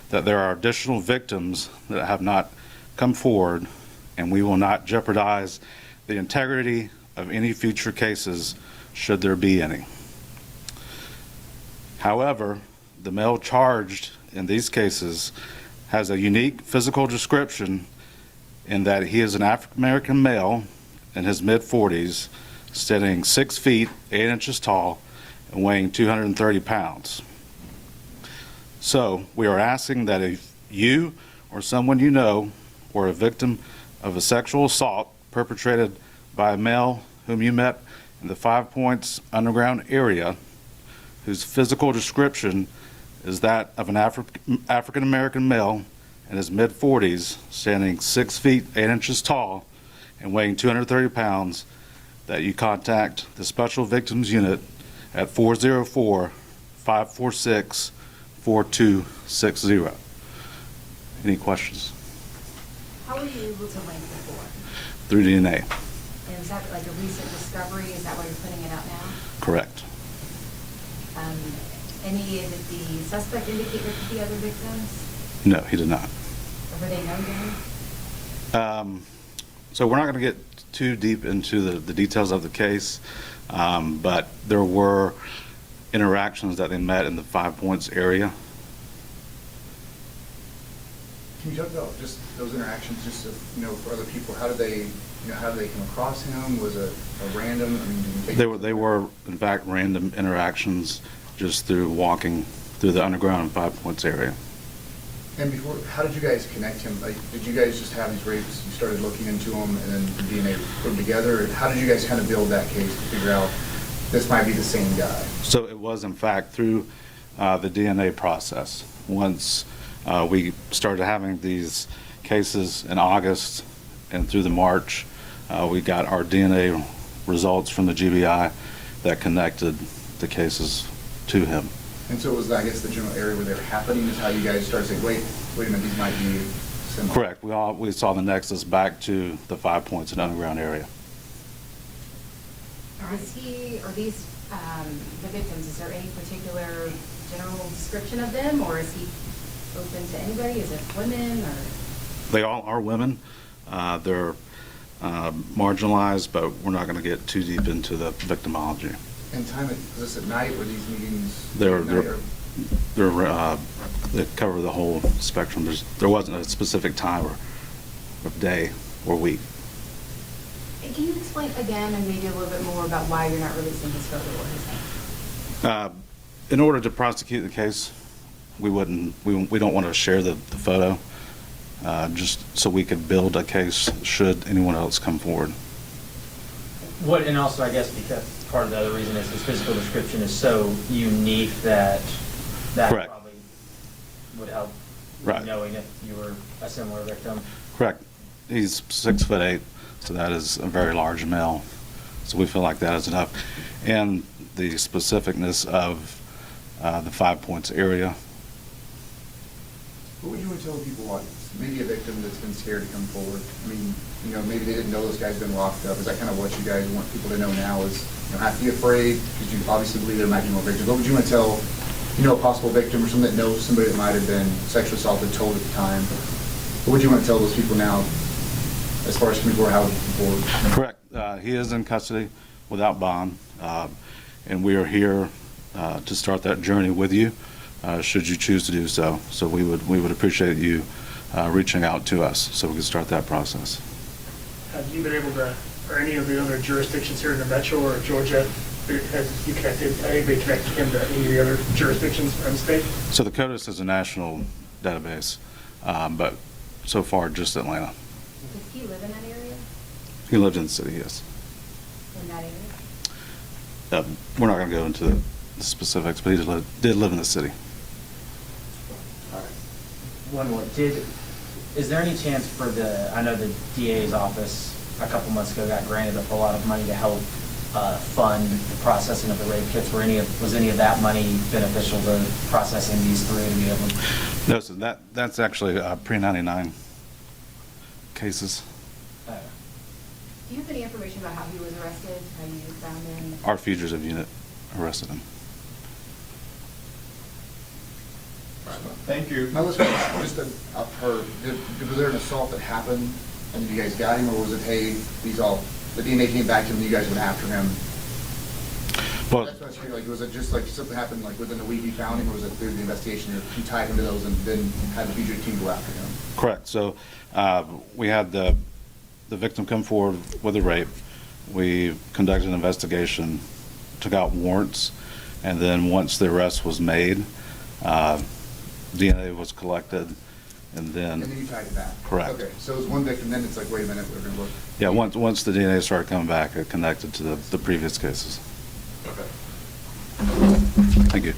that there are additional victims that have not come forward, and we will not jeopardize the integrity of any future cases should there be any. However, the male charged in these cases has a unique physical description in that he is an African American male in his mid-40s, standing 6 feet 8 inches tall and weighing 230 pounds. So we are asking that if you or someone you know or a victim of a sexual assault perpetrated by a male whom you met in the 5 Points underground area, whose physical description is that of an African American male in his mid-40s, standing 6 feet 8 inches tall and weighing 230 pounds, that you contact the Special Victims Unit at 404-546-4260. Any questions? How were you able to link the four? Through DNA. And is that like a recent discovery? Is that why you're putting it out now? Correct. Any did the suspect indicate there could be other victims? No, he did not. Or were they known then? So we're not going to get too deep into the details of the case, but there were interactions that they met in the 5 Points area. Can you talk about just those interactions, just so, for other people? How did they, how did they come across him? Was it a random? I mean, They were in fact random interactions, just through walking through the underground 5 Points area. And before, how did you guys connect him? Like, did you guys just have these rapes? You started looking into them, and then the DNA put them together. How did you guys kind of build that case to figure out this might be the same guy? So it was in fact through the DNA process. Once we started having these cases in August and through the March, we got our DNA results from the GBI that connected the cases to him. And so it was, I guess, the general area where they were happening is how you guys started saying, wait a minute, these might be similar. Correct. We saw the nexus back to the 5 Points in underground area. Is he, or these, the victims, is there any particular general description of them, or is he open to anybody? Is it women, or? They all are women. They're marginalized, but we're not going to get too deep into the victimology. And time, is this at night, or these meetings? They cover the whole spectrum. There wasn't a specific time or day or week. And can you explain again, and maybe a little bit more about why you're not releasing his photo or his name? In order to prosecute the case, we don't want to share the photo, just so we could build a case should anyone else come forward. And also, I guess, because part of the other reason is his physical description is so unique that Correct. Probably would help Right. knowing if you were a similar victim. Correct. He's 6'8", so that is a very large male. So we feel like that is enough. And the specificness of the 5 Points area. What would you want to tell people watching? Maybe a victim that's been scared to come forward. I mean, maybe they didn't know this guy's been locked up. Is that kind of what you guys want people to know now? Is have to be afraid because you obviously believe there might be more victims. What would you want to tell, a possible victim or someone that knows somebody that might have been sexually assaulted, told at the time? What would you want to tell those people now, as far as coming forward, how would you come forward? Correct. He is in custody without bond, and we are here to start that journey with you, should you choose to do so. So we would appreciate you reaching out to us so we can start that process. Have you been able to, or any of the other jurisdictions here in the Metro or Georgia, has you connected, anybody connected him to any of the other jurisdictions around the state? So the CODIS is a national database, but so far just Atlanta. Did he live in that area? He lived in the city, yes. In that area? We're not going to go into the specifics, but he did live in the city. One more. Is there any chance for I know the DA's office a couple months ago got granted a lot of money to help fund the processing of the rape kits. Was any of that money beneficial to processing these three to be able to? No, so that's actually pre-99 cases. Do you have any information about how he was arrested, how you found him? Our fugitive unit arrested him. Thank you. Now, let's go just up her, was there an assault that happened, and you guys got him, or was it, hey, the DNA came back to him, and you guys went after him? Well, That's what I was curious, like, was it just like something happened like within a week you found him, or was it through the investigation, you tied him to those and then had the BJ team go after him? correct. So we had the victim come forward with a rape. We conducted an investigation, took out warrants, and then once the arrest was made, DNA was collected, and And then then, you tied it back? Correct. Okay, so it was one victim, then it's like, wait a minute, we're gonna look. yeah, once the DNA started coming back, it connected to the previous cases. Okay. Thank you.